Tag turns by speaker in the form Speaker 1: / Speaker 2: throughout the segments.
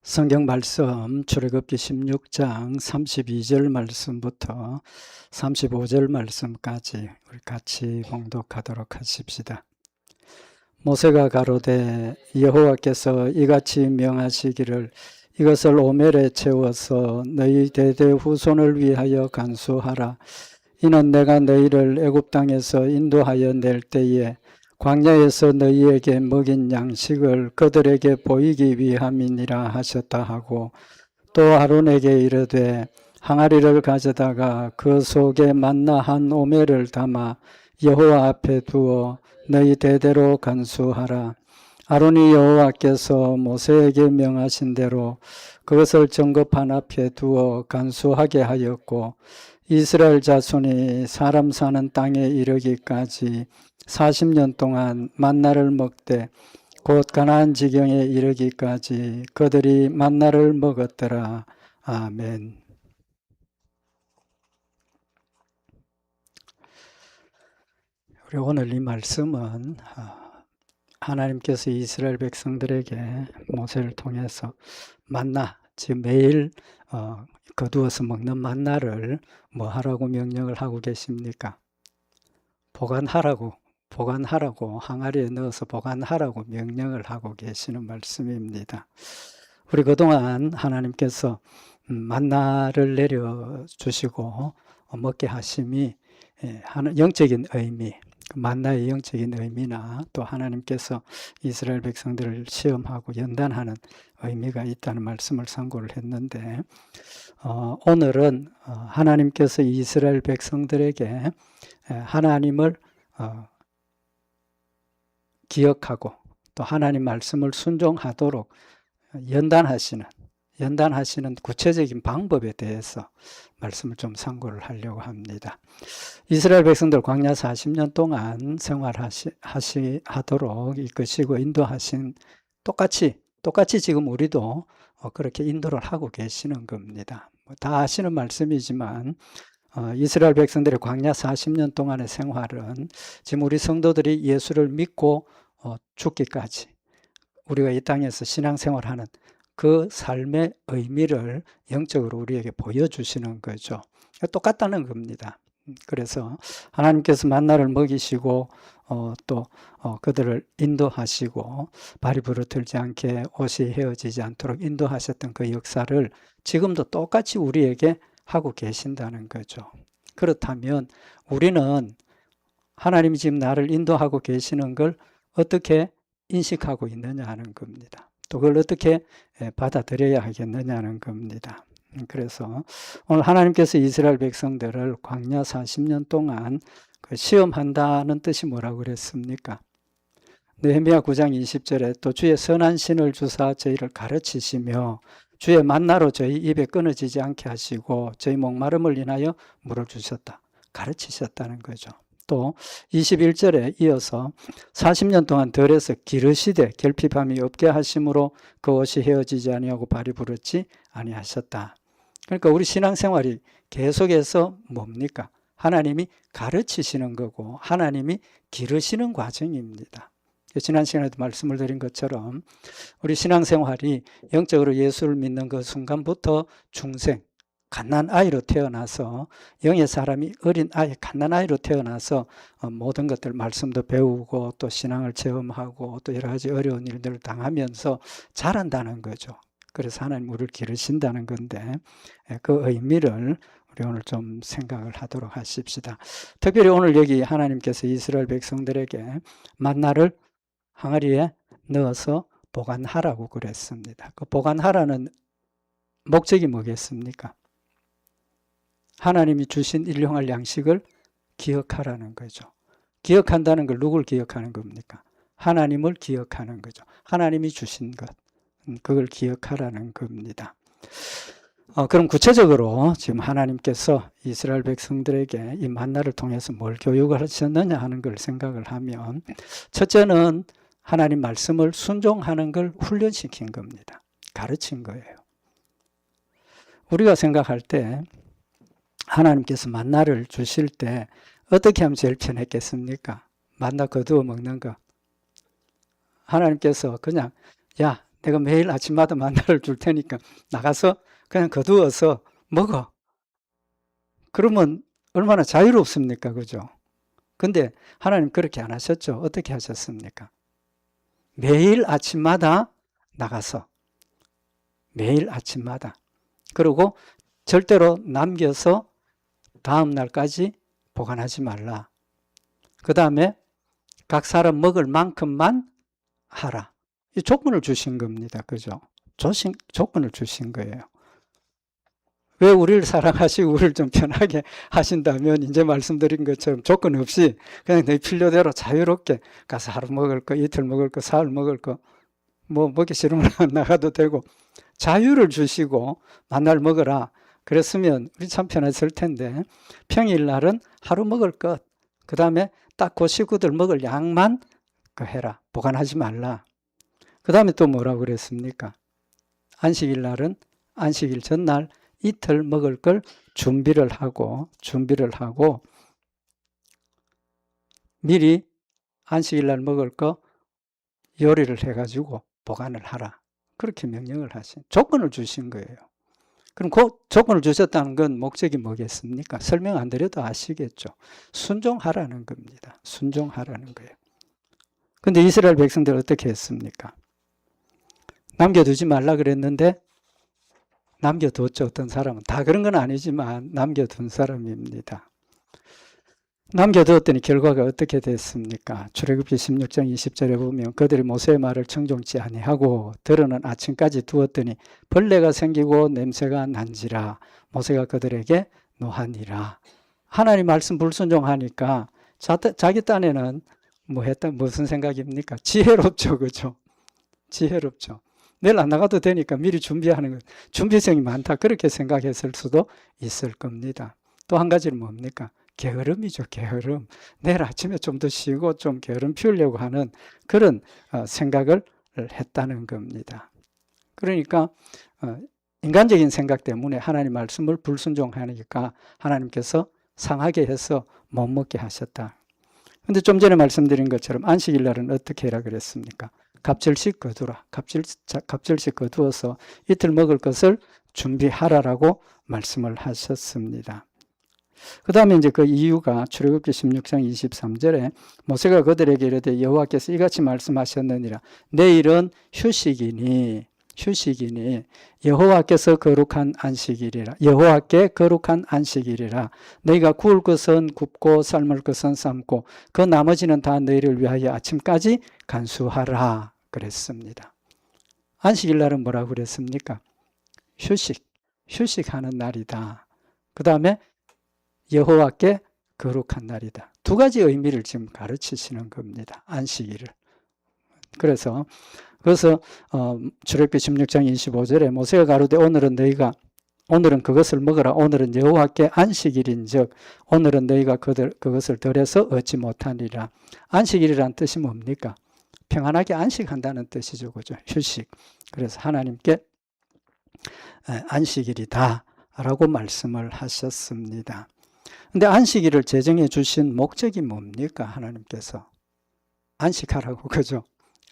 Speaker 1: 성경 말씀 출애굽기 16장 32절 말씀부터 35절 말씀까지 우리 같이 봉독하도록 하십시다. 모세가 가로되 여호와께서 이같이 명하시기를 이것을 오멜에 채워서 너희 대대 후손을 위하여 간수하라. 이는 내가 너희를 애굽 땅에서 인도하여 낼 때에 광야에서 너희에게 먹인 양식을 그들에게 보이기 위함이니라 하셨다 하고, 또 아론에게 이르되 항아리를 가져다가 그 속에 만나 한 오멜을 담아 여호와 앞에 두어 너희 대대로 간수하라. 아론이 여호와께서 모세에게 명하신 대로 그것을 정급판 앞에 두어 간수하게 하였고, 이스라엘 자손이 사람 사는 땅에 이르기까지 40년 동안 만나를 먹되 곧 가나안 지경에 이르기까지 그들이 만나를 먹었더라. 아멘. 우리 오늘 이 말씀은 하나님께서 이스라엘 백성들에게 모세를 통해서 만나, 즉 매일 거두어서 먹는 만나를 뭐 하라고 명령을 하고 계십니까? 보관하라고 항아리에 넣어서 보관하라고 명령을 하고 계시는 말씀입니다. 우리 그동안 하나님께서 만나를 내려주시고 먹게 하심이 영적인 의미, 만나의 영적인 의미나 또 하나님께서 이스라엘 백성들을 시험하고 연단하는 의미가 있다는 말씀을 상고를 했는데, 오늘은 하나님께서 이스라엘 백성들에게 하나님을 기억하고 또 하나님 말씀을 순종하도록 연단하시는 구체적인 방법에 대해서 말씀을 좀 상고를 하려고 합니다. 이스라엘 백성들 광야 40년 동안 생활하도록 이끄시고 인도하신 똑같이 지금 우리도 그렇게 인도를 하고 계시는 겁니다. 다 아시는 말씀이지만 이스라엘 백성들의 광야 40년 동안의 생활은 지금 우리 성도들이 예수를 믿고 죽기까지 우리가 이 땅에서 신앙생활하는 그 삶의 의미를 영적으로 우리에게 보여주시는 거죠. 똑같다는 겁니다. 그래서 하나님께서 만나를 먹이시고 또 그들을 인도하시고 발이 부르틀지 않게 옷이 헤어지지 않도록 인도하셨던 그 역사를 지금도 똑같이 우리에게 하고 계신다는 거죠. 그렇다면 우리는 하나님이 지금 나를 인도하고 계시는 걸 어떻게 인식하고 있느냐 하는 겁니다. 또 그걸 어떻게 받아들여야 하겠느냐는 겁니다. 그래서 오늘 하나님께서 이스라엘 백성들을 광야 40년 동안 시험한다는 뜻이 뭐라고 그랬습니까? 느헤미야 9장 20절에 또 주의 선한 신을 주사 저희를 가르치시며 주의 만나로 저희 입에 끊어지지 않게 하시고 저희 목마름을 인하여 물을 주셨다. 가르치셨다는 거죠. 또 21절에 이어서 40년 동안 덜에서 기르시되 결핍함이 없게 하심으로 그 옷이 헤어지지 아니하고 발이 부르지 아니하셨다. 그러니까 우리 신앙생활이 계속해서 뭡니까? 하나님이 가르치시는 거고 하나님이 기르시는 과정입니다. 지난 시간에도 말씀을 드린 것처럼 우리 신앙생활이 영적으로 예수를 믿는 그 순간부터 중생, 갓난아이로 태어나서 영의 사람이 어린 아이, 갓난아이로 태어나서 모든 것들 말씀도 배우고 또 신앙을 체험하고 또 여러 가지 어려운 일들을 당하면서 자란다는 거죠. 그래서 하나님 우리를 기르신다는 건데 그 의미를 우리 오늘 좀 생각을 하도록 하십시다. 특별히 오늘 여기 하나님께서 이스라엘 백성들에게 만나를 항아리에 넣어서 보관하라고 그랬습니다. 그 보관하라는 목적이 뭐겠습니까? 하나님이 주신 일용할 양식을 기억하라는 거죠. 기억한다는 걸 누굴 기억하는 겁니까? 하나님을 기억하는 거죠. 하나님이 주신 것, 그걸 기억하라는 겁니다. 그럼 구체적으로 지금 하나님께서 이스라엘 백성들에게 이 만나를 통해서 뭘 교육을 하셨느냐 하는 걸 생각을 하면, 첫째는 하나님 말씀을 순종하는 걸 훈련시킨 겁니다. 가르친 거예요. 우리가 생각할 때 하나님께서 만나를 주실 때 어떻게 하면 제일 편했겠습니까? 만나 거두어 먹는 거. 하나님께서 그냥 야 내가 매일 아침마다 만나를 줄 테니까 나가서 그냥 거두어서 먹어. 그러면 얼마나 자유롭습니까? 그죠? 근데 하나님 그렇게 안 하셨죠? 어떻게 하셨습니까? 매일 아침마다 나가서 매일 아침마다 그리고 절대로 남겨서 다음 날까지 보관하지 말라. 그 다음에 각 사람 먹을 만큼만 하라. 이 조건을 주신 겁니다. 그죠? 조건을 주신 거예요. 왜 우리를 사랑하시고 우리를 좀 편하게 하신다면 이제 말씀드린 것처럼 조건 없이 그냥 내 필요대로 자유롭게 가서 하루 먹을 거, 이틀 먹을 거, 사흘 먹을 거, 뭐 먹기 싫으면 나가도 되고 자유를 주시고 만날 먹어라. 그랬으면 우리 참 편했을 텐데 평일날은 하루 먹을 것, 그 다음에 딱 그 식구들 먹을 양만 해라. 보관하지 말라. 그 다음에 또 뭐라고 그랬습니까? 안식일 날은 안식일 전날 이틀 먹을 걸 준비를 하고 미리 안식일 날 먹을 거 요리를 해가지고 보관을 하라. 그렇게 명령을 하신, 조건을 주신 거예요. 그럼 그 조건을 주셨다는 건 목적이 뭐겠습니까? 설명 안 드려도 아시겠죠. 순종하라는 겁니다. 순종하라는 거예요. 근데 이스라엘 백성들 어떻게 했습니까? 남겨두지 말라 그랬는데 남겨뒀죠. 어떤 사람은. 다 그런 건 아니지만 남겨둔 사람입니다. 남겨두었더니 결과가 어떻게 됐습니까? 출애굽기 16장 20절에 보면 그들이 모세의 말을 청종치 아니하고 들어는 아침까지 두었더니 벌레가 생기고 냄새가 난지라 모세가 그들에게 노하니라. 하나님 말씀 불순종하니까 자기 딴에는 무슨 생각입니까? 지혜롭죠. 그죠? 지혜롭죠. 내일 안 나가도 되니까 미리 준비하는 것, 준비성이 많다. 그렇게 생각했을 수도 있을 겁니다. 또 한 가지는 뭡니까? 게으름이죠. 게으름. 내일 아침에 좀 더 쉬고 좀 게으름 피우려고 하는 그런 생각을 했다는 겁니다. 그러니까 인간적인 생각 때문에 하나님 말씀을 불순종하니까 하나님께서 상하게 해서 못 먹게 하셨다. 근데 좀 전에 말씀드린 것처럼 안식일 날은 어떻게 해라 그랬습니까? 갑절씩 거두라. 갑절씩 거두어서 이틀 먹을 것을 준비하라라고 말씀을 하셨습니다. 그 다음에 이제 그 이유가 출애굽기 16장 23절에 모세가 그들에게 이르되 여호와께서 이같이 말씀하셨느니라. 내일은 휴식이니 여호와께서 거룩한 안식일이라. 여호와께 거룩한 안식일이라. 너희가 구울 것은 굽고 삶을 것은 삶고 그 나머지는 다 너희를 위하여 아침까지 간수하라 그랬습니다. 안식일 날은 뭐라고 그랬습니까? 휴식하는 날이다. 그 다음에 여호와께 거룩한 날이다. 두 가지 의미를 지금 가르치시는 겁니다. 안식일을. 그래서 출애굽기 16장 25절에 모세가 가로되 오늘은 그것을 먹으라. 오늘은 여호와께 안식일인즉 오늘은 너희가 그것을 덜해서 얻지 못하리라. 안식일이란 뜻이 뭡니까? 평안하게 안식한다는 뜻이죠. 그죠? 휴식. 그래서 하나님께 안식일이다 라고 말씀을 하셨습니다. 근데 안식일을 제정해 주신 목적이 뭡니까? 하나님께서 안식하라고. 그죠?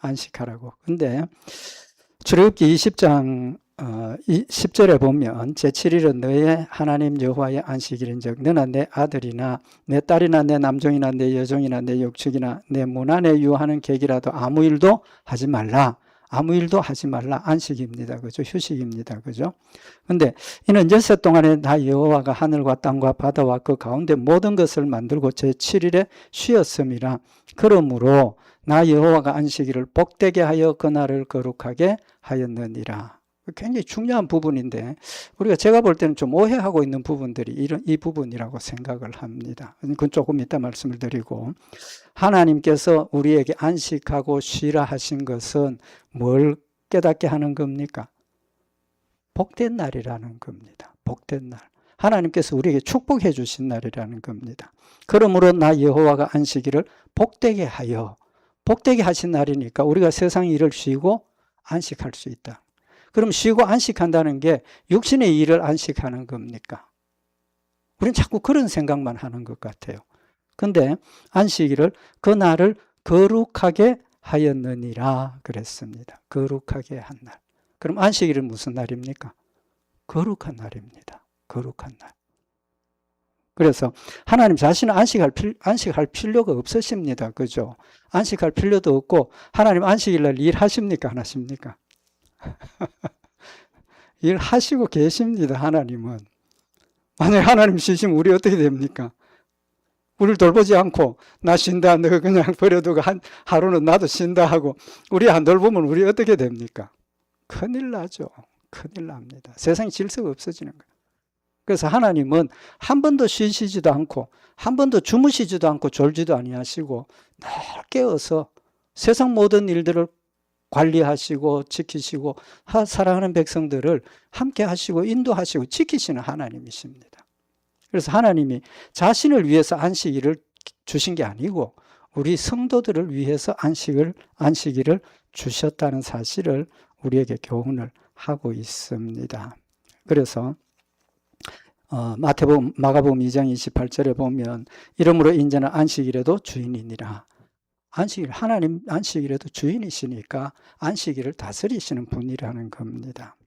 Speaker 1: 안식하라고. 근데 출애굽기 20장 10절에 보면 제7일은 너의 하나님 여호와의 안식일인즉 너나 내 아들이나 내 딸이나 내 남종이나 내 여종이나 내 육축이나 내 문 안에 유하는 객이라도 아무 일도 하지 말라. 아무 일도 하지 말라. 안식입니다. 그죠? 휴식입니다. 그죠? 근데 이는 엿새 동안에 나 여호와가 하늘과 땅과 바다와 그 가운데 모든 것을 만들고 제7일에 쉬었음이라. 그러므로 나 여호와가 안식일을 복되게 하여 그날을 거룩하게 하였느니라. 굉장히 중요한 부분인데 우리가 제가 볼 때는 좀 오해하고 있는 부분들이 이 부분이라고 생각을 합니다. 그건 조금 이따 말씀을 드리고, 하나님께서 우리에게 안식하고 쉬라 하신 것은 뭘 깨닫게 하는 겁니까? 복된 날이라는 겁니다. 복된 날. 하나님께서 우리에게 축복해 주신 날이라는 겁니다. 그러므로 나 여호와가 안식일을 복되게 하신 날이니까 우리가 세상 일을 쉬고 안식할 수 있다. 그럼 쉬고 안식한다는 게 육신의 일을 안식하는 겁니까? 우리는 자꾸 그런 생각만 하는 것 같아요. 근데 안식일을 그 날을 거룩하게 하였느니라 그랬습니다. 거룩하게 한 날. 그럼 안식일은 무슨 날입니까? 거룩한 날입니다. 거룩한 날. 그래서 하나님 자신은 안식할 필요가 없으십니다. 그죠? 안식할 필요도 없고 하나님 안식일 날 일하십니까? 안 하십니까? 일하시고 계십니다. 하나님은. 만약에 하나님 쉬시면 우리 어떻게 됩니까? 우리를 돌보지 않고 나 쉰다 너 그냥 버려두고 하루는 나도 쉰다 하고 우리 안 돌보면 우리 어떻게 됩니까? 큰일 나죠. 큰일 납니다. 세상에 질서가 없어지는 거예요. 그래서 하나님은 한 번도 쉬시지도 않고 한 번도 주무시지도 않고 졸지도 아니하시고 늘 깨어서 세상 모든 일들을 관리하시고 지키시고 사랑하는 백성들을 함께 하시고 인도하시고 지키시는 하나님이십니다. 그래서 하나님이 자신을 위해서 안식일을 주신 게 아니고 우리 성도들을 위해서 안식일을 주셨다는 사실을 우리에게 교훈을 하고 있습니다. 그래서 마가복음 2장 28절에 보면 이러므로 인자는 안식일에도 주인이니라. 하나님 안식일에도 주인이시니까 안식일을 다스리시는 분이라는 겁니다.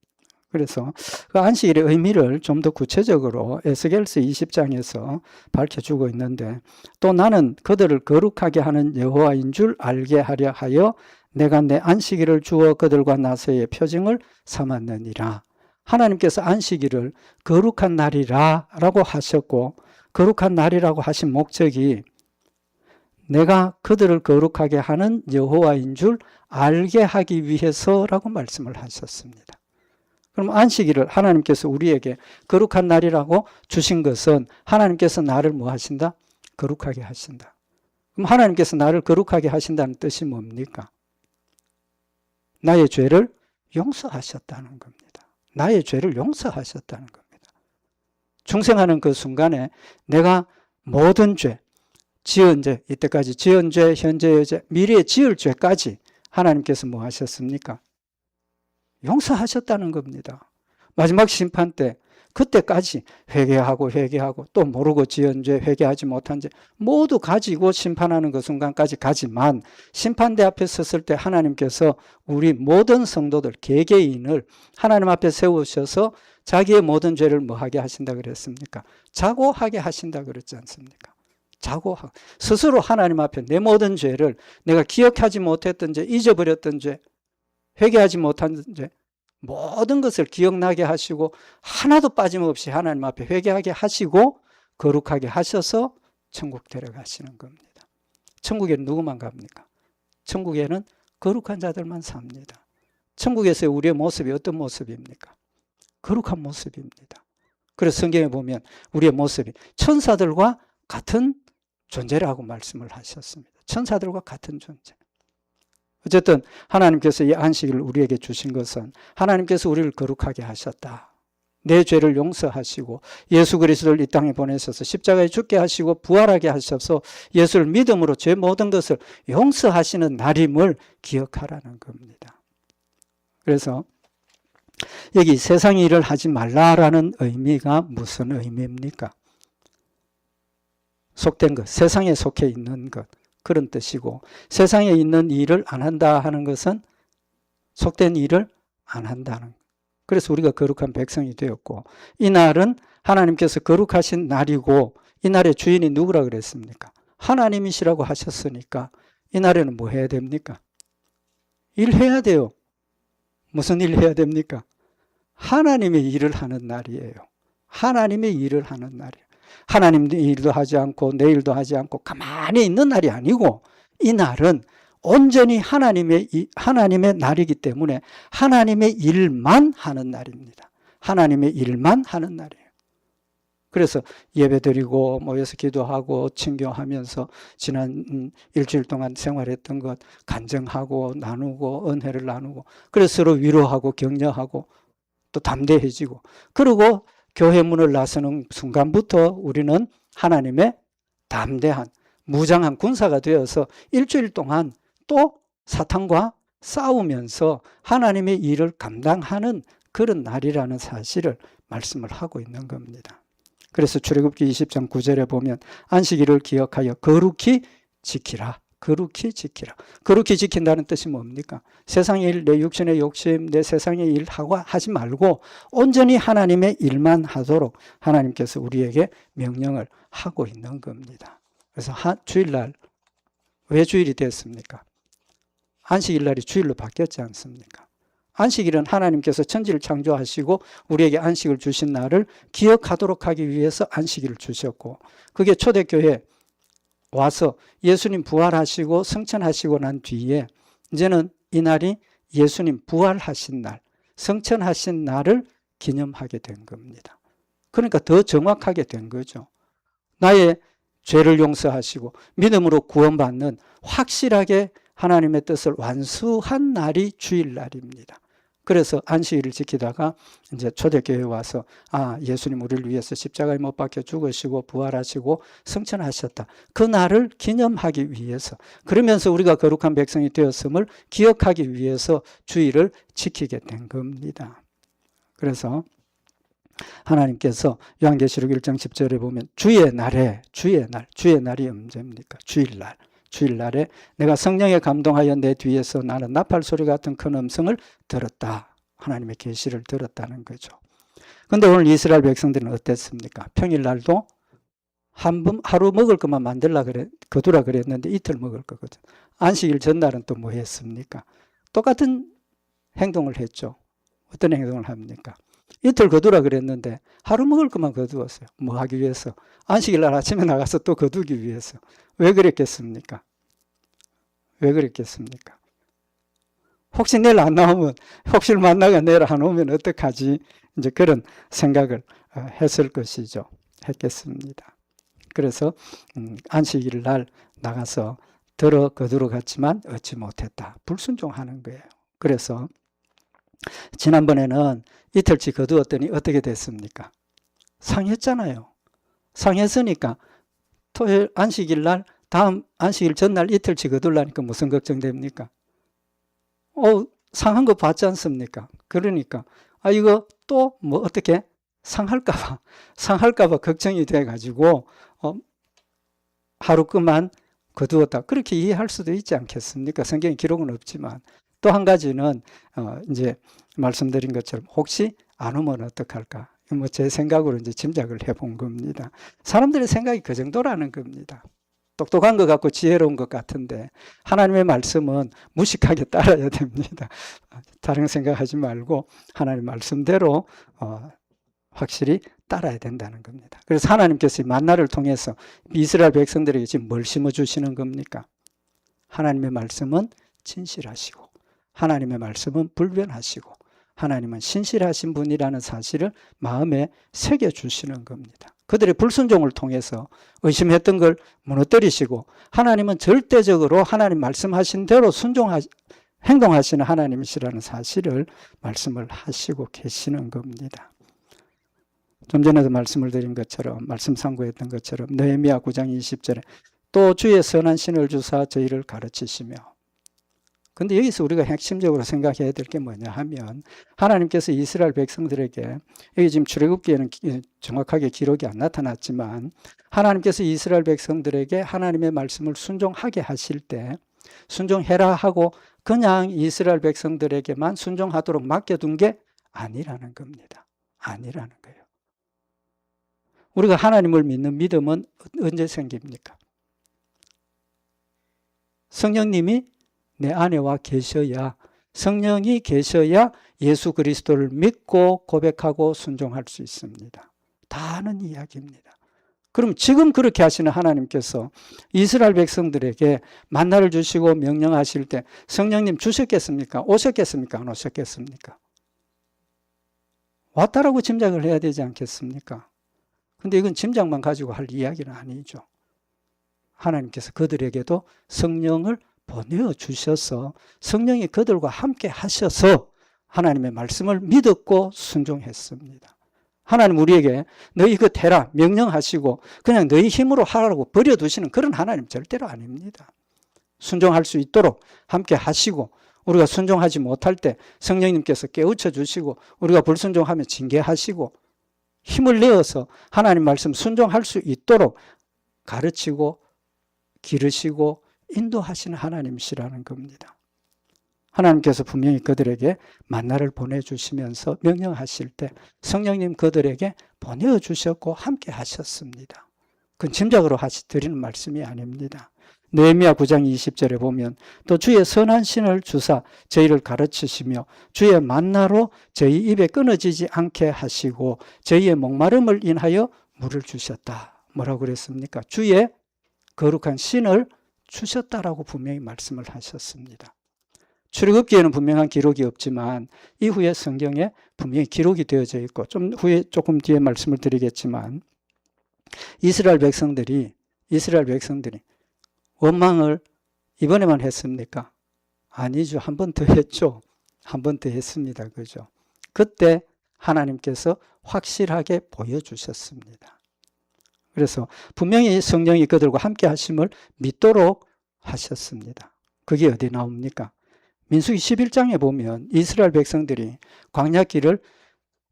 Speaker 1: 그래서 그 안식일의 의미를 좀 더 구체적으로 에스겔서 20장에서 밝혀주고 있는데 또 나는 그들을 거룩하게 하는 여호와인 줄 알게 하려 하여 내가 내 안식일을 주어 그들과 나 사이의 표징을 삼았느니라. 하나님께서 안식일을 거룩한 날이라고 하셨고 거룩한 날이라고 하신 목적이 내가 그들을 거룩하게 하는 여호와인 줄 알게 하기 위해서라고 말씀을 하셨습니다. 그럼 안식일을 하나님께서 우리에게 거룩한 날이라고 주신 것은 하나님께서 나를 뭐 하신다? 거룩하게 하신다. 그럼 하나님께서 나를 거룩하게 하신다는 뜻이 뭡니까? 나의 죄를 용서하셨다는 겁니다. 나의 죄를 용서하셨다는 겁니다. 중생하는 그 순간에 내가 모든 죄, 지은 죄, 이때까지 지은 죄, 현재의 죄, 미래에 지을 죄까지 하나님께서 뭐 하셨습니까? 용서하셨다는 겁니다. 마지막 심판 때 그때까지 회개하고 또 모르고 지은 죄, 회개하지 못한 죄 모두 가지고 심판하는 그 순간까지 가지만 심판대 앞에 섰을 때 하나님께서 우리 모든 성도들 개개인을 하나님 앞에 세우셔서 자기의 모든 죄를 뭐 하게 하신다 그랬습니까? 자고하게 하신다 그랬지 않습니까? 자고하고 스스로 하나님 앞에 내 모든 죄를 내가 기억하지 못했던 죄, 잊어버렸던 죄, 회개하지 못한 죄 모든 것을 기억나게 하시고 하나도 빠짐없이 하나님 앞에 회개하게 하시고 거룩하게 하셔서 천국 데려가시는 겁니다. 천국에는 누구만 갑니까? 천국에는 거룩한 자들만 삽니다. 천국에서의 우리의 모습이 어떤 모습입니까? 거룩한 모습입니다. 그래서 성경에 보면 우리의 모습이 천사들과 같은 존재라고 말씀을 하셨습니다. 천사들과 같은 존재. 어쨌든 하나님께서 이 안식일을 우리에게 주신 것은 하나님께서 우리를 거룩하게 하셨다. 내 죄를 용서하시고 예수 그리스도를 이 땅에 보내셔서 십자가에 죽게 하시고 부활하게 하셔서 예수를 믿음으로 죄 모든 것을 용서하시는 날임을 기억하라는 겁니다. 그래서 여기 세상의 일을 하지 말라라는 의미가 무슨 의미입니까? 속된 것, 세상에 속해 있는 것 그런 뜻이고 세상에 있는 일을 안 한다 하는 것은 속된 일을 안 한다는 것. 그래서 우리가 거룩한 백성이 되었고 이 날은 하나님께서 거룩하신 날이고 이 날의 주인이 누구라 그랬습니까? 하나님이시라고 하셨으니까 이 날에는 뭐 해야 됩니까? 일해야 돼요. 무슨 일 해야 됩니까? 하나님의 일을 하는 날이에요. 하나님의 일을 하는 날이에요. 하나님의 일도 하지 않고 내 일도 하지 않고 가만히 있는 날이 아니고 이 날은 온전히 하나님의 날이기 때문에 하나님의 일만 하는 날입니다. 하나님의 일만 하는 날이에요. 그래서 예배드리고 모여서 기도하고 친교하면서 지난 일주일 동안 생활했던 것 간증하고 나누고 은혜를 나누고 그래서 서로 위로하고 격려하고 또 담대해지고 그리고 교회 문을 나서는 순간부터 우리는 하나님의 담대한 무장한 군사가 되어서 일주일 동안 또 사탄과 싸우면서 하나님의 일을 감당하는 그런 날이라는 사실을 말씀을 하고 있는 겁니다. 그래서 출애굽기 20장 9절에 보면 안식일을 기억하여 거룩히 지키라. 거룩히 지키라. 거룩히 지킨다는 뜻이 뭡니까? 세상의 일, 내 육신의 욕심, 내 세상의 일 하지 말고 온전히 하나님의 일만 하도록 하나님께서 우리에게 명령을 하고 있는 겁니다. 그래서 주일날, 왜 주일이 됐습니까? 안식일날이 주일로 바뀌었지 않습니까? 안식일은 하나님께서 천지를 창조하시고 우리에게 안식을 주신 날을 기억하도록 하기 위해서 안식일을 주셨고, 그게 초대교회 와서 예수님 부활하시고 성천하시고 난 뒤에 이제는 이 날이 예수님 부활하신 날, 성천하신 날을 기념하게 된 겁니다. 그러니까 더 정확하게 된 거죠. 나의 죄를 용서하시고 믿음으로 구원받는 확실하게 하나님의 뜻을 완수한 날이 주일날입니다. 그래서 안식일을 지키다가 이제 초대교회에 와서 예수님 우리를 위해서 십자가에 못 박혀 죽으시고 부활하시고 성천하셨다. 그 날을 기념하기 위해서, 그러면서 우리가 거룩한 백성이 되었음을 기억하기 위해서 주일을 지키게 된 겁니다. 그래서 하나님께서 요한계시록 1장 10절에 보면 주의 날이 언제입니까? 주일날에 내가 성령에 감동하여 내 뒤에서 나는 나팔 소리 같은 큰 음성을 들었다. 하나님의 계시를 들었다는 거죠. 그런데 오늘 이스라엘 백성들은 어땠습니까? 평일날도 하루 먹을 것만 거두라 그랬는데 이틀 먹을 거거든. 안식일 전날은 또 뭐 했습니까? 똑같은 행동을 했죠. 어떤 행동을 합니까? 이틀 거두라 그랬는데 하루 먹을 것만 거두었어요. 뭐 하기 위해서? 안식일날 아침에 나가서 또 거두기 위해서. 왜 그랬겠습니까? 혹시 내일 안 나오면, 혹시 만나가 내일 안 오면 어떡하지? 이제 그런 생각을 했겠습니다. 그래서 안식일 날 나가서 거두러 갔지만 얻지 못했다. 불순종하는 거예요. 그래서 지난번에는 이틀치 거두었더니 어떻게 됐습니까? 상했잖아요. 상했으니까 토요일 안식일 날, 다음 안식일 전날 이틀치 거두려니까 무슨 걱정됩니까? 상한 거 봤지 않습니까? 그러니까 이거 또 뭐 어떻게 상할까봐 걱정이 돼가지고 하루 끝만 거두었다. 그렇게 이해할 수도 있지 않겠습니까? 성경에 기록은 없지만. 또 한 가지는 이제 말씀드린 것처럼 혹시 안 오면 어떡할까? 뭐 제 생각으로 이제 짐작을 해본 겁니다. 사람들의 생각이 그 정도라는 겁니다. 똑똑한 것 같고 지혜로운 것 같은데 하나님의 말씀은 무식하게 따라야 됩니다. 다른 생각하지 말고 하나님 말씀대로 확실히 따라야 된다는 겁니다. 그래서 하나님께서 이 만나를 통해서 이스라엘 백성들에게 지금 뭘 심어주시는 겁니까? 하나님의 말씀은 진실하시고 하나님의 말씀은 불변하시고 하나님은 신실하신 분이라는 사실을 마음에 새겨주시는 겁니다. 그들의 불순종을 통해서 의심했던 걸 무너뜨리시고 하나님은 절대적으로 하나님 말씀하신 대로 행동하시는 하나님이시라는 사실을 말씀을 하시고 계시는 겁니다. 좀 전에도 말씀을 드린 것처럼, 말씀 상고했던 것처럼 느헤미야 9장 20절에 또 주의 선한 신을 주사 저희를 가르치시며, 근데 여기서 우리가 핵심적으로 생각해야 될 게 뭐냐 하면 하나님께서 이스라엘 백성들에게, 여기 지금 출애굽기에는 정확하게 기록이 안 나타났지만 하나님께서 이스라엘 백성들에게 하나님의 말씀을 순종하게 하실 때 순종해라 하고 그냥 이스라엘 백성들에게만 순종하도록 맡겨둔 게 아니라는 겁니다. 아니라는 거예요. 우리가 하나님을 믿는 믿음은 언제 생깁니까? 성령님이 내 안에 와 계셔야, 성령이 계셔야 예수 그리스도를 믿고 고백하고 순종할 수 있습니다. 다 아는 이야기입니다. 그럼 지금 그렇게 하시는 하나님께서 이스라엘 백성들에게 만나를 주시고 명령하실 때 성령님 주셨겠습니까? 오셨겠습니까? 안 오셨겠습니까? 왔다라고 짐작을 해야 되지 않겠습니까? 근데 이건 짐작만 가지고 할 이야기는 아니죠. 하나님께서 그들에게도 성령을 보내주셔서 성령이 그들과 함께 하셔서 하나님의 말씀을 믿었고 순종했습니다. 하나님 우리에게 너희 이거 해라 명령하시고 그냥 너희 힘으로 하라고 버려두시는 그런 하나님 절대로 아닙니다. 순종할 수 있도록 함께 하시고, 우리가 순종하지 못할 때 성령님께서 깨우쳐 주시고 우리가 불순종하면 징계하시고 힘을 내어서 하나님 말씀 순종할 수 있도록 가르치고 기르시고 인도하시는 하나님이시라는 겁니다. 하나님께서 분명히 그들에게 만나를 보내주시면서 명령하실 때 성령님 그들에게 보내주셨고 함께 하셨습니다. 그건 짐작으로 드리는 말씀이 아닙니다. 느헤미야 9장 20절에 보면 또 주의 선한 신을 주사 저희를 가르치시며 주의 만나로 저희 입에 끊어지지 않게 하시고 저희의 목마름을 인하여 물을 주셨다. 뭐라고 그랬습니까? 주의 거룩한 신을 주셨다라고 분명히 말씀을 하셨습니다. 출애굽기에는 분명한 기록이 없지만 이후에 성경에 분명히 기록이 되어져 있고 좀 후에 조금 뒤에 말씀을 드리겠지만 이스라엘 백성들이 원망을 이번에만 했습니까? 아니죠. 한 번 더 했죠. 한 번 더 했습니다. 그죠? 그때 하나님께서 확실하게 보여주셨습니다. 그래서 분명히 성령이 그들과 함께 하심을 믿도록 하셨습니다. 그게 어디 나옵니까? 민수기 11장에 보면 이스라엘 백성들이 광야길을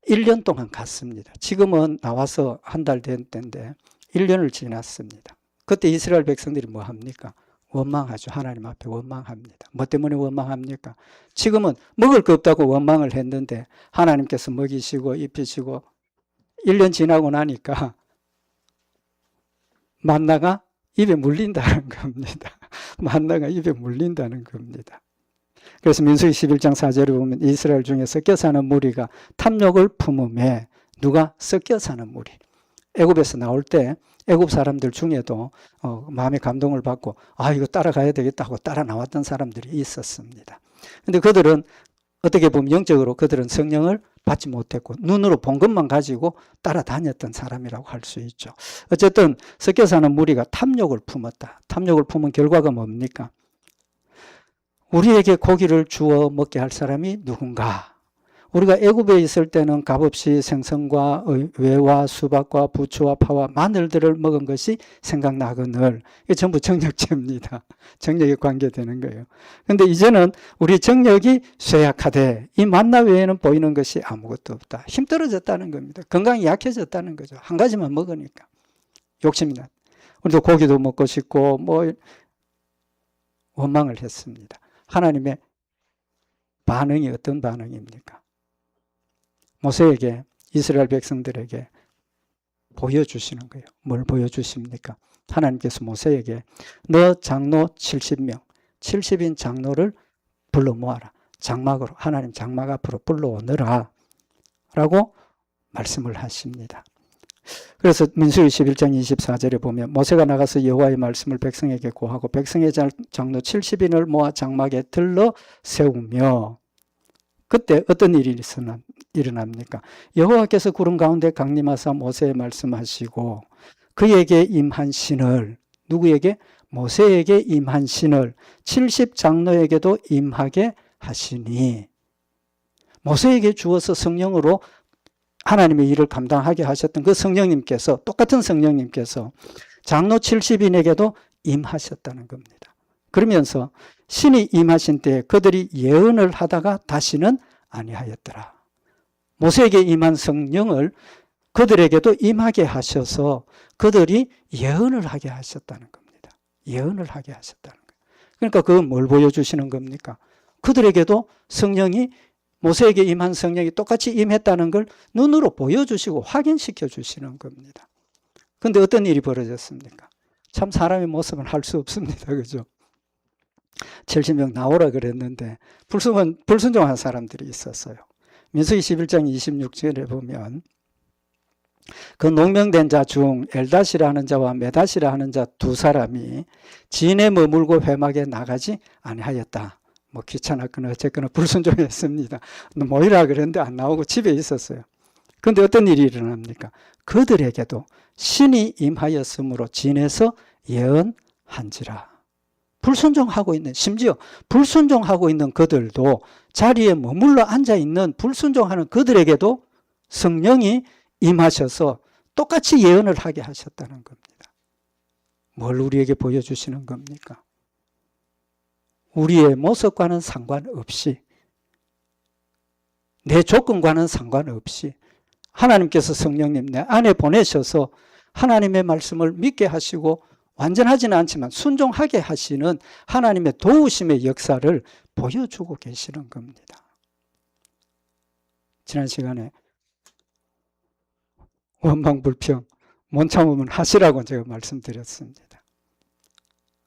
Speaker 1: 1년 동안 갔습니다. 지금은 나와서 한 달 된 때인데 1년을 지났습니다. 그때 이스라엘 백성들이 뭐 합니까? 원망하죠. 하나님 앞에 원망합니다. 뭐 때문에 원망합니까? 지금은 먹을 거 없다고 원망을 했는데 하나님께서 먹이시고 입히시고 1년 지나고 나니까 만나가 입에 물린다는 겁니다. 만나가 입에 물린다는 겁니다. 그래서 민수기 11장 4절을 보면 이스라엘 중에 섞여 사는 무리가 탐욕을 품음에 누가 섞여 사는 무리. 애굽에서 나올 때 애굽 사람들 중에도 마음의 감동을 받고 이거 따라가야 되겠다고 따라 나왔던 사람들이 있었습니다. 그런데 그들은 어떻게 보면 영적으로 그들은 성령을 받지 못했고 눈으로 본 것만 가지고 따라다녔던 사람이라고 할 수 있죠. 어쨌든 섞여 사는 무리가 탐욕을 품었다. 탐욕을 품은 결과가 뭡니까? 우리에게 고기를 주어 먹게 할 사람이 누군가? 우리가 애굽에 있을 때는 값없이 생선과 외와 수박과 부추와 파와 마늘들을 먹은 것이 생각나거늘 이게 전부 정력제입니다. 정력에 관계되는 거예요. 그런데 이제는 우리 정력이 쇠약하되 이 만나 외에는 보이는 것이 아무것도 없다. 힘 떨어졌다는 겁니다. 건강이 약해졌다는 거죠. 한 가지만 먹으니까. 욕심이 나. 우리도 고기도 먹고 싶고 원망을 했습니다. 하나님의 반응이 어떤 반응입니까? 모세에게 이스라엘 백성들에게 보여주시는 거예요. 뭘 보여주십니까? 하나님께서 모세에게 너 장로 70명 70인 장로를 불러 모아라. 장막으로 하나님 장막 앞으로 불러오너라 라고 말씀을 하십니다. 그래서 민수기 11장 24절에 보면 모세가 나가서 여호와의 말씀을 백성에게 고하고 백성의 장로 70인을 모아 장막에 들러 세우며 그때 어떤 일이 일어납니까? 여호와께서 구름 가운데 강림하사 모세에 말씀하시고 그에게 임한 신을 누구에게? 모세에게 임한 신을 70장로에게도 임하게 하시니 모세에게 주어서 성령으로 하나님의 일을 감당하게 하셨던 그 성령님께서 똑같은 성령님께서 장로 70인에게도 임하셨다는 겁니다. 그러면서 신이 임하신 때에 그들이 예언을 하다가 다시는 아니하였더라. 모세에게 임한 성령을 그들에게도 임하게 하셔서 그들이 예언을 하게 하셨다는 겁니다. 예언을 하게 하셨다는 거예요. 그러니까 그건 뭘 보여주시는 겁니까? 그들에게도 성령이 모세에게 임한 성령이 똑같이 임했다는 걸 눈으로 보여주시고 확인시켜 주시는 겁니다. 그런데 어떤 일이 벌어졌습니까? 참 사람의 모습은 할 수 없습니다. 그죠? 70명 나오라 그랬는데 불순종한 사람들이 있었어요. 민수기 11장 26절에 보면 그 농명된 자 중 엘닷이라 하는 자와 메닷이라 하는 자 두 사람이 진에 머물고 회막에 나가지 아니하였다. 귀찮았거나 어쨌거나 불순종했습니다. 모이라 그랬는데 안 나오고 집에 있었어요. 그런데 어떤 일이 일어납니까? 그들에게도 신이 임하였으므로 진에서 예언한지라. 불순종하고 있는, 심지어 불순종하고 있는 그들도 자리에 머물러 앉아있는 불순종하는 그들에게도 성령이 임하셔서 똑같이 예언을 하게 하셨다는 겁니다. 뭘 우리에게 보여주시는 겁니까? 우리의 모습과는 상관없이 내 조건과는 상관없이 하나님께서 성령님 내 안에 보내셔서 하나님의 말씀을 믿게 하시고 완전하지는 않지만 순종하게 하시는 하나님의 도우심의 역사를 보여주고 계시는 겁니다. 지난 시간에 원망 불평 못 참으면 하시라고 제가 말씀드렸습니다.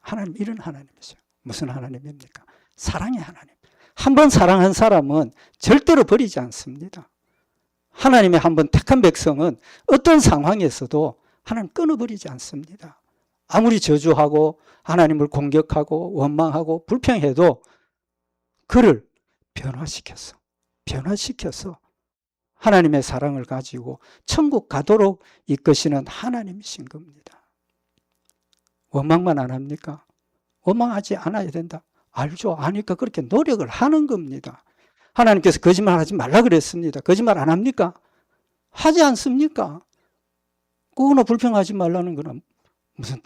Speaker 1: 하나님 이런 하나님이죠. 무슨 하나님입니까? 사랑의 하나님. 한번 사랑한 사람은 절대로 버리지 않습니다. 하나님의 한번 택한 백성은 어떤 상황에서도 하나님 끊어버리지 않습니다. 아무리 저주하고 하나님을 공격하고 원망하고 불평해도 그를 변화시켜서 하나님의 사랑을 가지고 천국 가도록 이끄시는 하나님이신 겁니다. 원망만 안 합니까? 원망하지 않아야 된다. 알죠. 아니까 그렇게 노력을 하는 겁니다. 하나님께서 거짓말하지 말라 그랬습니다. 거짓말 안 합니까? 하지 않습니까? 꾸거나 불평하지 말라는 거는 무슨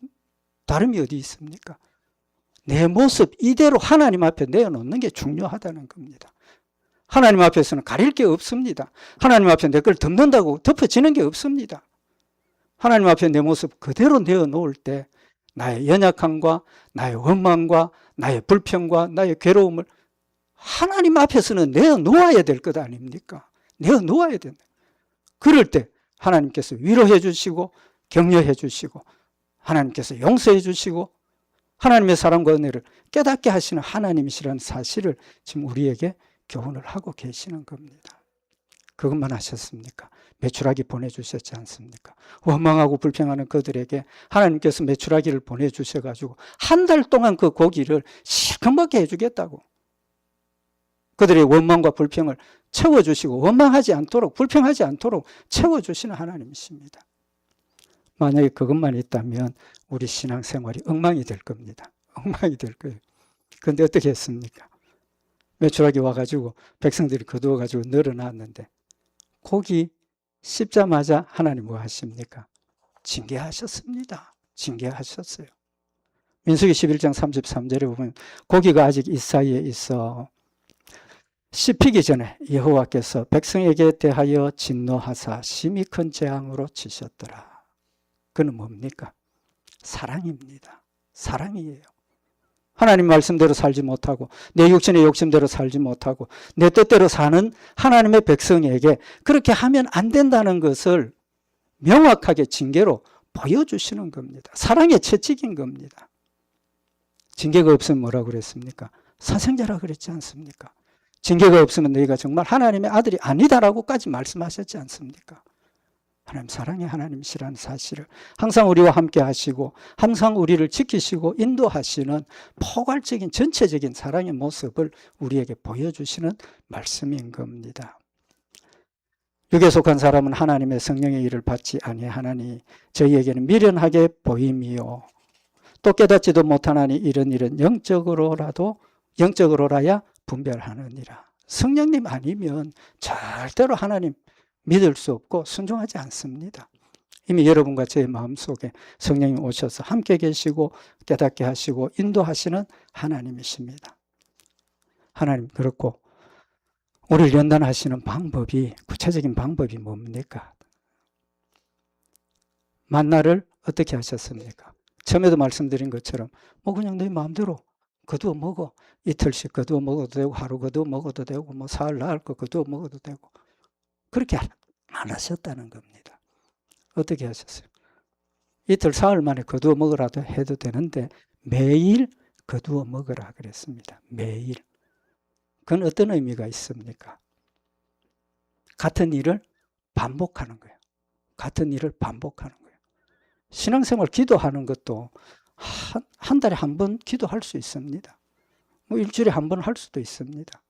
Speaker 1: 다름이 어디 있습니까? 내 모습 이대로 하나님 앞에 내어놓는 게 중요하다는 겁니다. 하나님 앞에서는 가릴 게 없습니다. 하나님 앞에 내 걸 덮는다고 덮어지는 게 없습니다. 하나님 앞에 내 모습 그대로 내어놓을 때 나의 연약함과 나의 원망과 나의 불평과 나의 괴로움을 하나님 앞에서는 내어놓아야 될 것 아닙니까? 내어놓아야 된다. 그럴 때 하나님께서 위로해 주시고 격려해 주시고 하나님께서 용서해 주시고 하나님의 사랑과 은혜를 깨닫게 하시는 하나님이시라는 사실을 지금 우리에게 교훈을 하고 계시는 겁니다. 그것만 하셨습니까? 메추라기 보내주셨지 않습니까? 원망하고 불평하는 그들에게 하나님께서 메추라기를 보내주셔가지고 한 달 동안 그 고기를 실컷 먹게 해주겠다고 그들의 원망과 불평을 채워주시고 원망하지 않도록 불평하지 않도록 채워주시는 하나님이십니다. 만약에 그것만 있다면 우리 신앙생활이 엉망이 될 겁니다. 엉망이 될 거예요. 그런데 어떻게 했습니까? 메추라기 와가지고 백성들이 거두어가지고 늘어놨는데 고기 씹자마자 하나님 뭐 하십니까? 징계하셨습니다. 징계하셨어요. 민수기 11장 33절에 보면 고기가 아직 이 사이에 있어 씹히기 전에 여호와께서 백성에게 대하여 진노하사 심히 큰 재앙으로 치셨더라. 그는 뭡니까? 사랑입니다. 사랑이에요. 하나님 말씀대로 살지 못하고 내 육신의 욕심대로 살지 못하고 내 뜻대로 사는 하나님의 백성에게 그렇게 하면 안 된다는 것을 명확하게 징계로 보여주시는 겁니다. 사랑의 채찍인 겁니다. 징계가 없으면 뭐라고 그랬습니까? 사생자라 그랬지 않습니까? 징계가 없으면 너희가 정말 하나님의 아들이 아니다라고까지 말씀하셨지 않습니까? 하나님 사랑의 하나님이시라는 사실을 항상 우리와 함께 하시고 항상 우리를 지키시고 인도하시는 포괄적인 전체적인 사랑의 모습을 우리에게 보여주시는 말씀인 겁니다. 육에 속한 사람은 하나님의 성령의 일을 받지 아니하나니 저희에게는 미련하게 보임이요 또 깨닫지도 못하나니 이런 일은 영적으로라야 분별하느니라. 성령님 아니면 절대로 하나님 믿을 수 없고 순종하지 않습니다. 이미 여러분과 제 마음속에 성령이 오셔서 함께 계시고 깨닫게 하시고 인도하시는 하나님이십니다. 하나님 그렇고 우리를 연단하시는 방법이 구체적인 방법이 뭡니까? 만나를 어떻게 하셨습니까? 처음에도 말씀드린 것처럼 뭐 그냥 네 마음대로 거두어 먹어. 이틀씩 거두어 먹어도 되고 하루 거두어 먹어도 되고 뭐 사흘 나을 거 거두어 먹어도 되고 그렇게 안 하셨다는 겁니다. 어떻게 하셨어요? 이틀 사흘 만에 거두어 먹으라도 해도 되는데 매일 거두어 먹으라 그랬습니다. 매일. 그건 어떤 의미가 있습니까? 같은 일을 반복하는 거예요. 같은 일을 반복하는 거예요. 신앙생활 기도하는 것도 한 달에 한 번 기도할 수 있습니다. 뭐 일주일에 한 번 할 수도 있습니다.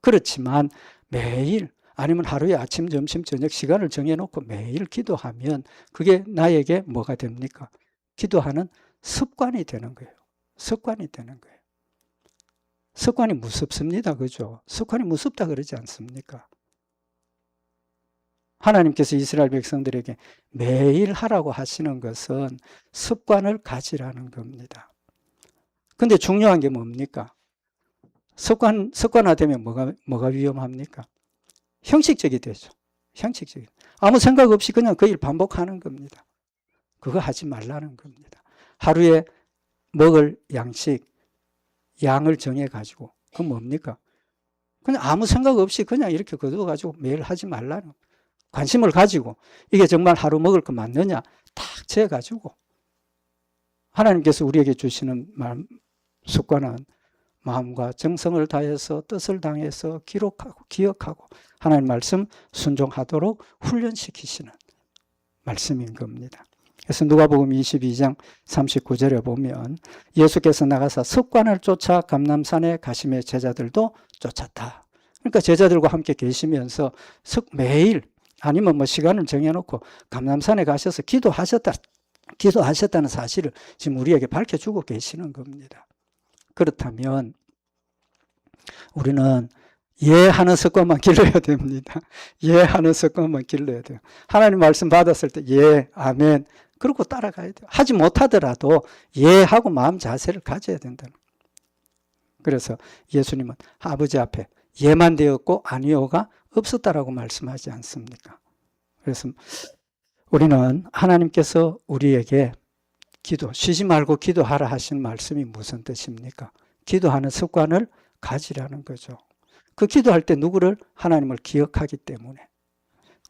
Speaker 1: 그렇지만 매일 아니면 하루에 아침, 점심, 저녁 시간을 정해놓고 매일 기도하면 그게 나에게 뭐가 됩니까? 기도하는 습관이 되는 거예요. 습관이 되는 거예요. 습관이 무섭습니다. 그죠? 습관이 무섭다 그러지 않습니까? 하나님께서 이스라엘 백성들에게 매일 하라고 하시는 것은 습관을 가지라는 겁니다. 근데 중요한 게 뭡니까? 습관화되면 뭐가 위험합니까? 형식적이 되죠. 형식적이. 아무 생각 없이 그냥 그 일 반복하는 겁니다. 그거 하지 말라는 겁니다. 하루에 먹을 양식, 양을 정해가지고, 그건 뭡니까? 그냥 아무 생각 없이 그냥 이렇게 거두어가지고 매일 하지 말라는, 관심을 가지고 이게 정말 하루 먹을 거 맞느냐 딱 재가지고 하나님께서 우리에게 주시는 습관은 마음과 정성을 다해서 뜻을 당해서 기록하고 기억하고 하나님 말씀 순종하도록 훈련시키시는 말씀인 겁니다. 그래서 누가복음 22장 39절에 보면 예수께서 나가사 습관을 쫓아 감람산에 가심에 제자들도 쫓았다. 그러니까 제자들과 함께 계시면서 매일 아니면 뭐 시간을 정해놓고 감람산에 가셔서 기도하셨다는 사실을 지금 우리에게 밝혀주고 계시는 겁니다. 그렇다면 우리는 예하는 습관만 길러야 됩니다. 예하는 습관만 길러야 돼요. 하나님 말씀 받았을 때 예, 아멘 그러고 따라가야 돼요. 하지 못하더라도 예하고 마음 자세를 가져야 된다는 거예요. 그래서 예수님은 아버지 앞에 예만 되었고 아니오가 없었다라고 말씀하지 않습니까? 그래서 우리는 하나님께서 우리에게 쉬지 말고 기도하라 하신 말씀이 무슨 뜻입니까? 기도하는 습관을 가지라는 거죠. 그 기도할 때 누구를? 하나님을 기억하기 때문에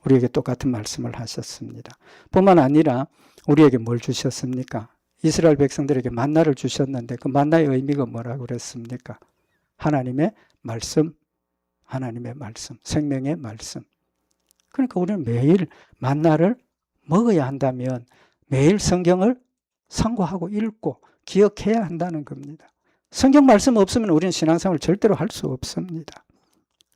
Speaker 1: 우리에게 똑같은 말씀을 하셨습니다. 뿐만 아니라 우리에게 뭘 주셨습니까? 이스라엘 백성들에게 만나를 주셨는데 그 만나의 의미가 뭐라고 그랬습니까? 하나님의 말씀, 생명의 말씀. 그러니까 우리는 매일 만나를 먹어야 한다면 매일 성경을 상고하고 읽고 기억해야 한다는 겁니다. 성경 말씀 없으면 우리는 신앙생활을 절대로 할 수 없습니다.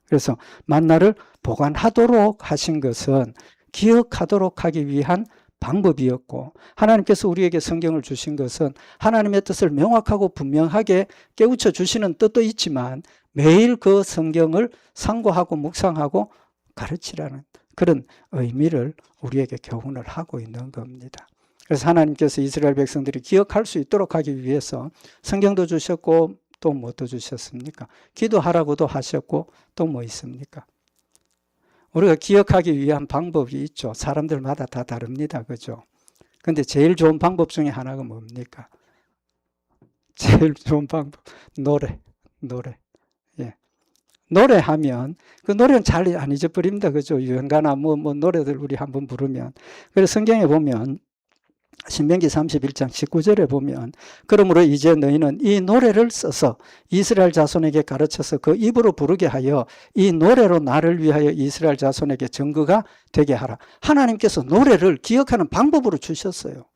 Speaker 1: 그래서 만나를 보관하도록 하신 것은 기억하도록 하기 위한 방법이었고 하나님께서 우리에게 성경을 주신 것은 하나님의 뜻을 명확하고 분명하게 깨우쳐 주시는 뜻도 있지만 매일 그 성경을 상고하고 묵상하고 가르치라는 그런 의미를 우리에게 교훈을 하고 있는 겁니다. 그래서 하나님께서 이스라엘 백성들이 기억할 수 있도록 하기 위해서 성경도 주셨고 또 뭐도 주셨습니까? 기도하라고도 하셨고 또 뭐 있습니까? 우리가 기억하기 위한 방법이 있죠. 사람들마다 다 다릅니다. 그죠? 근데 제일 좋은 방법 중에 하나가 뭡니까? 제일 좋은 방법, 노래. 예. 노래하면 그 노래는 잘 안 잊어버립니다. 그죠? 유행가나 뭐 노래들 우리 한번 부르면. 그래서 성경에 보면 신명기 31장 19절에 보면 그러므로 이제 너희는 이 노래를 써서 이스라엘 자손에게 가르쳐서 그 입으로 부르게 하여 이 노래로 나를 위하여 이스라엘 자손에게 증거가 되게 하라. 하나님께서 노래를 기억하는 방법으로 주셨어요.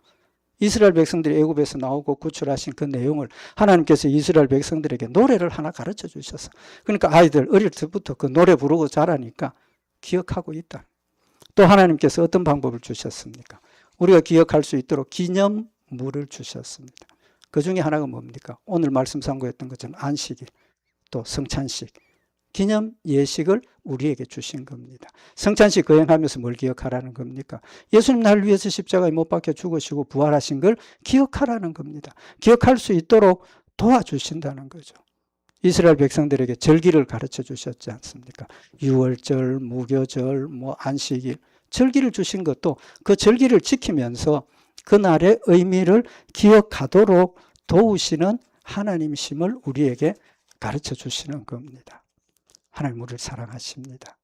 Speaker 1: 이스라엘 백성들이 애굽에서 나오고 구출하신 그 내용을 하나님께서 이스라엘 백성들에게 노래를 하나 가르쳐 주셨어. 그러니까 아이들 어릴 때부터 그 노래 부르고 자라니까 기억하고 있다. 또 하나님께서 어떤 방법을 주셨습니까? 우리가 기억할 수 있도록 기념물을 주셨습니다. 그 중에 하나가 뭡니까? 오늘 말씀 상고했던 것처럼 안식일, 또 성찬식, 기념 예식을 우리에게 주신 겁니다. 성찬식 거행하면서 뭘 기억하라는 겁니까? 예수님 나를 위해서 십자가에 못 박혀 죽으시고 부활하신 걸 기억하라는 겁니다. 기억할 수 있도록 도와주신다는 거죠. 이스라엘 백성들에게 절기를 가르쳐 주셨지 않습니까? 유월절, 무교절, 안식일, 절기를 주신 것도 그 절기를 지키면서 그날의 의미를 기억하도록 도우시는 하나님이심을 우리에게 가르쳐 주시는 겁니다. 하나님 우리를 사랑하십니다.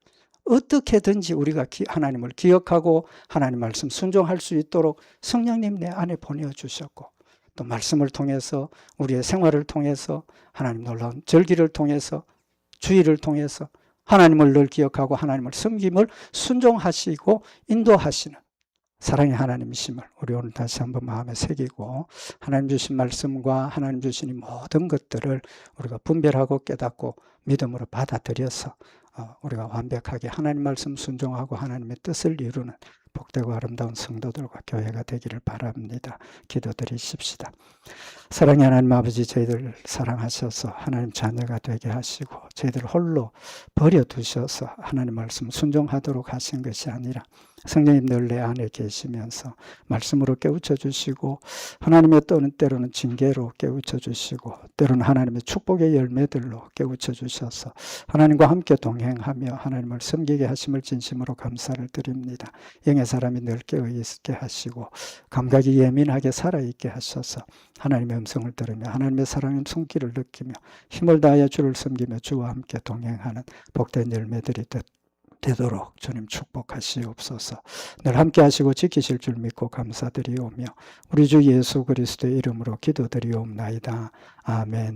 Speaker 1: 어떻게든지 우리가 하나님을 기억하고 하나님 말씀 순종할 수 있도록 성령님 내 안에 보내주셨고 또 말씀을 통해서 우리의 생활을 통해서 하나님 놀라운 절기를 통해서 주의를 통해서 하나님을 늘 기억하고 하나님을 섬김을 순종하시고 인도하시는 사랑의 하나님이심을 우리 오늘 다시 한번 마음에 새기고 하나님 주신 말씀과 하나님 주신 이 모든 것들을 우리가 분별하고 깨닫고 믿음으로 받아들여서 우리가 완벽하게 하나님 말씀 순종하고 하나님의 뜻을 이루는 복되고 아름다운 성도들과 교회가 되기를 바랍니다. 기도드리십시다. 사랑의 하나님 아버지, 저희들 사랑하셔서 하나님 자녀가 되게 하시고 저희들 홀로 버려두셔서 하나님 말씀 순종하도록 하신 것이 아니라 성령님 늘 내 안에 계시면서 말씀으로 깨우쳐 주시고 하나님의 때로는 징계로 깨우쳐 주시고 때로는 하나님의 축복의 열매들로 깨우쳐 주셔서 하나님과 함께 동행 동행하며 하나님을 섬기게 하심을 진심으로 감사를 드립니다. 영의 사람이 넓게 의있게 하시고 감각이 예민하게 살아있게 하셔서 하나님의 음성을 들으며 하나님의 사랑의 손길을 느끼며 힘을 다하여 주를 섬기며 주와 함께 동행하는 복된 열매들이 되도록 주님 축복하시옵소서. 늘 함께 하시고 지키실 줄 믿고 감사드리오며 우리 주 예수 그리스도의 이름으로 기도드리옵나이다. 아멘.